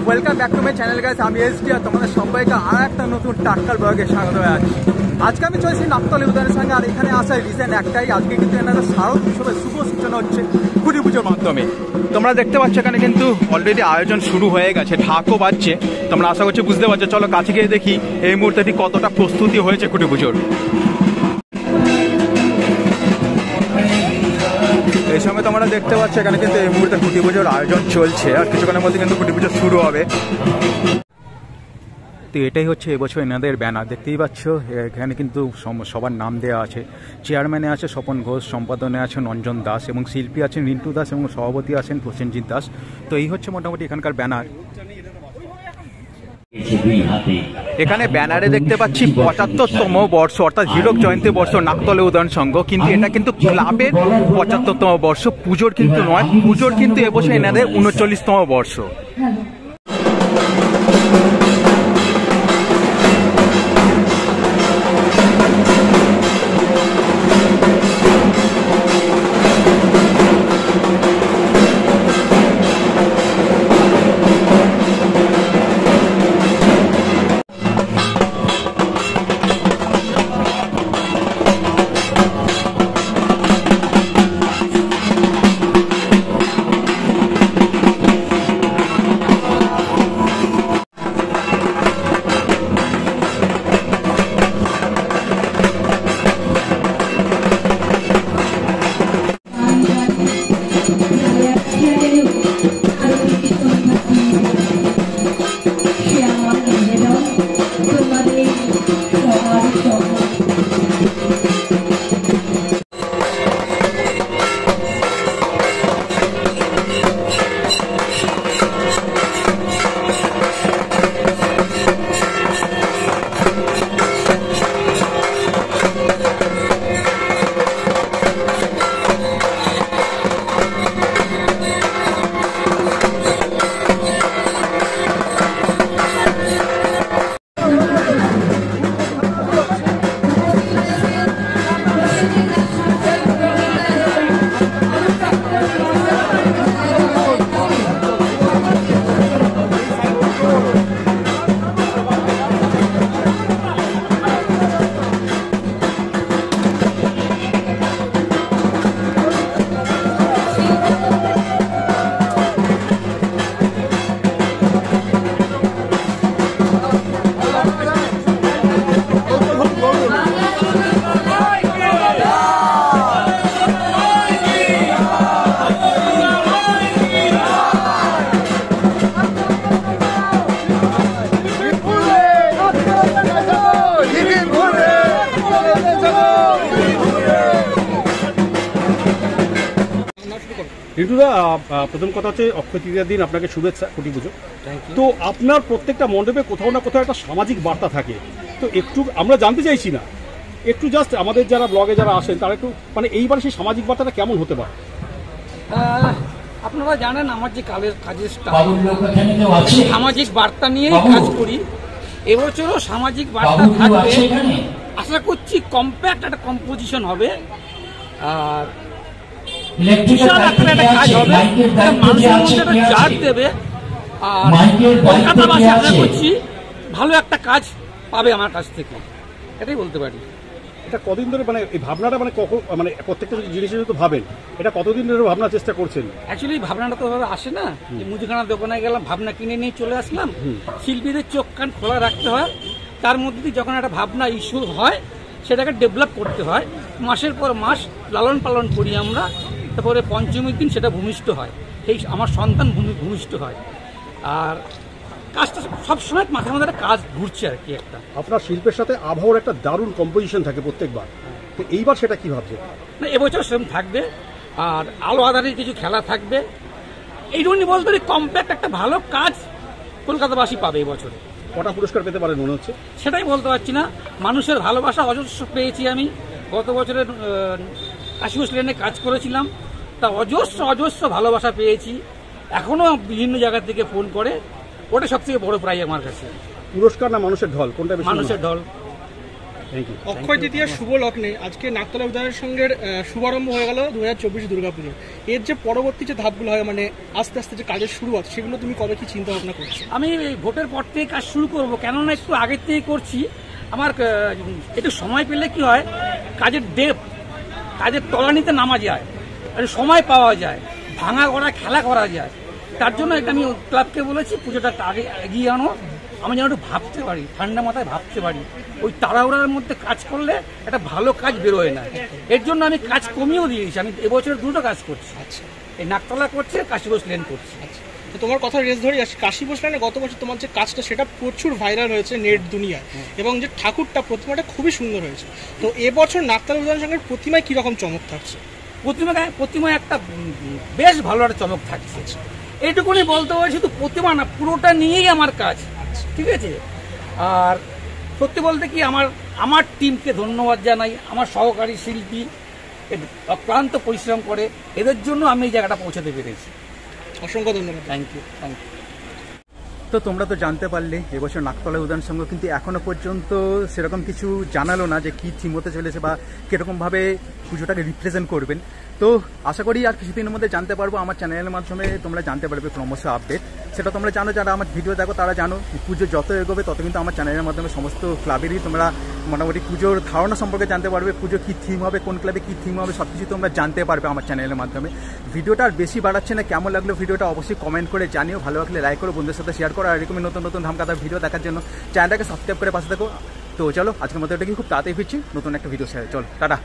Welcome back to my channel guys. আমি SD আর তোমাদের সবাইকে আর একটা নতুন টাটকার ব্লগে স্বাগত জানাচ্ছি। আজকে আমি চলেছি নাকতলা উদ্যানের সঙ্গে। আর এখানে আসার রিজন একটাই, আজকে কিন্তু এনাদের শারদ উৎসবের শুভ সূচনা হচ্ছে খুঁটি পুজোর মাধ্যমে। তোমরা দেখতে পাচ্ছ এখানে কিন্তু অলরেডি আয়োজন শুরু হয়ে গেছে, ঢাকও বাজছে। তোমরা আশা করছি বুঝতে পারছো। চলো কাছে গিয়ে দেখি এই মুহূর্তে কতটা প্রস্তুতি হয়েছে খুঁটি পুজোর। এই সময় তোমরা দেখতে পাচ্ছ এখানে কিন্তু এই মুহূর্তে খুঁটি পুজোর আয়োজন চলছে, আর কিছুক্ষণের মধ্যে কিন্তু খুঁটি পুজো শুরু হবে। তো এটাই হচ্ছে এবছর এনাদের ব্যানার, দেখতেই পাচ্ছ। এখানে কিন্তু সবার নাম দেওয়া আছে। চেয়ারম্যানে আছে স্বপন ঘোষ, সম্পাদনে আছেন অঞ্জন দাস, এবং শিল্পী আছেন রিন্টু দাস, এবং সভাপতি আছেন প্রসেনজিৎ দাস। তো এই হচ্ছে মোটামুটি এখানকার ব্যানার। এখানে ব্যানারে দেখতে পাচ্ছি ৭৫তম বর্ষ, অর্থাৎ হীরক জয়ন্তী বর্ষ নাকতলা উদয়ন সংঘ। কিন্তু এটা কিন্তু ক্লাবের ৭৫তম বর্ষ, পুজোর কিন্তু নয়। পুজোর কিন্তু এবছর এনাদের ৩৯তম বর্ষ। ঋতুদা, প্রথম কথা হচ্ছে অক্ষয় তৃতীয়ার দিন আপনাকে শুভেচ্ছা খুঁটি পুজো। তো আপনার প্রত্যেকটা মণ্ডপে কোথাও না কোথাও একটা সামাজিক বার্তা থাকে, তো একটু আমরা জানতে চাইছি না, একটু জাস্ট আমাদের যারা ব্লগে যারা আসেন তারা একটু মানে এইবার সেই সামাজিক বার্তাটা কেমন হতে পারে? আপনারা জানেন আমার যে কাজের সামাজিক বার্তা নিয়েই কাজ করি। এবছরও সামাজিক বার্তা থাকবে, আশা করছি কম্প্যাক্ট একটা কম্পোজিশন হবে, আর বিশাল একটা কাজ হবে, মানুষের মধ্যে একটা জাত দেবে। আর কলকাতাবাসী আশা করছি ভালো একটা কাজ পাবে আমার কাছ থেকে, এটাই বলতে পারি। এটা কতদিন ধরে মানে এই ভাবনাটা মানে কখন মানে প্রত্যেকটা জিনিসের তো ভাবেন, এটা কতদিন ধরে ভাবনার চেষ্টা করছেন? অ্যাকচুয়ালি ভাবনাটা তো ভাবে আসে না, মুদিখানার দোকানে গেলাম, ভাবনা কিনে নিয়ে চলে আসলাম। শিল্পীদের চোখ কান খোলা রাখতে হয়, তার মধ্যে দিয়ে যখন একটা ভাবনা ইস্যু হয় সেটাকে ডেভেলপ করতে হয়। মাসের পর মাস লালন পালন করি আমরা, তারপরে পঞ্চমীর দিন সেটা ভূমিষ্ঠ হয়, সেই আমার সন্তান ভূমিষ্ঠ হয়। আর কাজটা সবসময় মাথার মধ্যে একটা কাজ ঘুরছে আর কি। একটা আপনার শিল্পের সাথে আবহাওয়ার একটা দারুণ কম্পোজিশন থাকে প্রত্যেকবার, তো এইবার সেটা কি ভাবছে? না, এবছর সেরকম থাকবে, আর আলো আধারের কিছু খেলা থাকবে। এই জন্য বলতে পারি কম্প্যাক্ট একটা ভালো কাজ কলকাতাবাসী পাবে এবছরে। কটা পুরস্কার পেতে পারে মনে হচ্ছে? সেটাই বলতে পারছি না। মানুষের ভালোবাসা অজস্র পেয়েছি আমি। গত বছরের কাশীঘোষ লেনে কাজ করেছিলাম, তা অজস্র ভালোবাসা পেয়েছি। এখনো বিভিন্ন জায়গা থেকে ফোন করে, ওটা সব থেকে বড় প্রাইজ আমার কাছে। পুরস্কার না মানুষের ঢল, কোনটা বেশি? মানুষের ঢল। Thank you. অক্ষয় তৃতীয়ার শুভ লগ্নে আজকে নাকতলা উদয়ন সংঘের শুভারম্ভ হয়ে গেল 2024 দুর্গাপুজো। এর যে পরবর্তী যে ধাপগুলো হয়, মানে আস্তে আস্তে যে কাজের শুরুয়াত, সেগুলো তুমি কবে কি চিন্তা ভাবনা করছো? আমি এই ভোটের পর থেকে কাজ শুরু করব, কেননা একটু আগের থেকে করছি। আমার একটু সময় পেলে কি হয়, কাজের কাজের তলানিতে নামা যায়, একটু সময় পাওয়া যায়, ভাঙা করা খেলা করা যায়। তার জন্য এটা আমি ক্লাবকে বলেছি পুজোটা আগে এগিয়ে আনো, আমি যেন একটু ভাবতে পারি, ঠান্ডা মাথায় ভাবতে পারি। ওই তাড়াহুড়ার মধ্যে কাজ করলে একটা ভালো কাজ বেরোয় না। এর জন্য আমি কাজ কমিয়েও দিয়েছি। আমি এবছর 2টো কাজ করছি, এই নাকতলা করছি, কাশীবোস লেন করছি। তো তোমার কথা রেস ধরে আসি, কাশীবোস লেনে গত বছর তোমার যে কাজটা সেটা প্রচুর ভাইরাল হয়েছে নেট দুনিয়ায়, এবং যে ঠাকুরটা প্রতিমাটা খুবই সুন্দর হয়েছে। তো এবছর নাকতলা উদয়ন সংঘের প্রতিমায় কিরকম চমক থাকছে? প্রতিমায় একটা বেশ ভালো একটা চমক থাকছে, এইটুকুনি বলতে হয়। শুধু প্রতিমা না, পুরোটা নিয়েই আমার কাজ, ঠিক আছে। আর সত্যি বলতে কি, আমার টিমকে ধন্যবাদ জানাই। আমার সহকারী শিল্পী অক্লান্ত পরিশ্রম করে, এদের জন্য আমি এই জায়গাটা পৌঁছাতে পেরেছি। অসংখ্য ধন্যবাদ। Thank you. তো তোমরা তো জানতে পারলে এবছর নাকতলা উদয়ন সংঘ কিন্তু এখনো পর্যন্ত সেরকম কিছু জানালো না যে কী থিম হতে চলেছে বা কীরকমভাবে পুজোটাকে রিপ্রেজেন্ট করবেন। তো আশা করি আর কিছুদিনের মধ্যে জানতে পারবো। আমার চ্যানেলের মাধ্যমে তোমরা জানতে পারবে ক্রমশ আপডেট। সেটা তোমরা জানো, যারা আমার ভিডিও দেখো তারা জানো, পুজো যত এগোবে তত কিন্তু আমার চ্যানেলের মাধ্যমে সমস্ত ক্লাবেরই তোমরা মোটামুটি পুজোর ধারণা সম্পর্কে জানতে পারবে। পুজো কী থিম হবে, কোন ক্লাবে কী থিম হবে, সব কিছু তোমরা জানতে পারবে আমার চ্যানেলের মাধ্যমে। ভিডিওটা আর বেশি বাড়াচ্ছে না, কেমন লাগলো ভিডিওটা অবশ্যই কমেন্ট করে জানিও। ভালো লাগলে লাইক করো, বন্ধুদের সাথে শেয়ার করো। আর এরকমই নতুন নতুন ধামকাদার ভিডিও দেখার জন্য চ্যানেলটাকে সাবস্ক্রাইব করে পাশে থাকো। তো চলো, আজকের মতো এটা কি খুব তাড়াতাড়ি ফিরছি নতুন একটা ভিডিও শেয়ার। চলো, টাটা।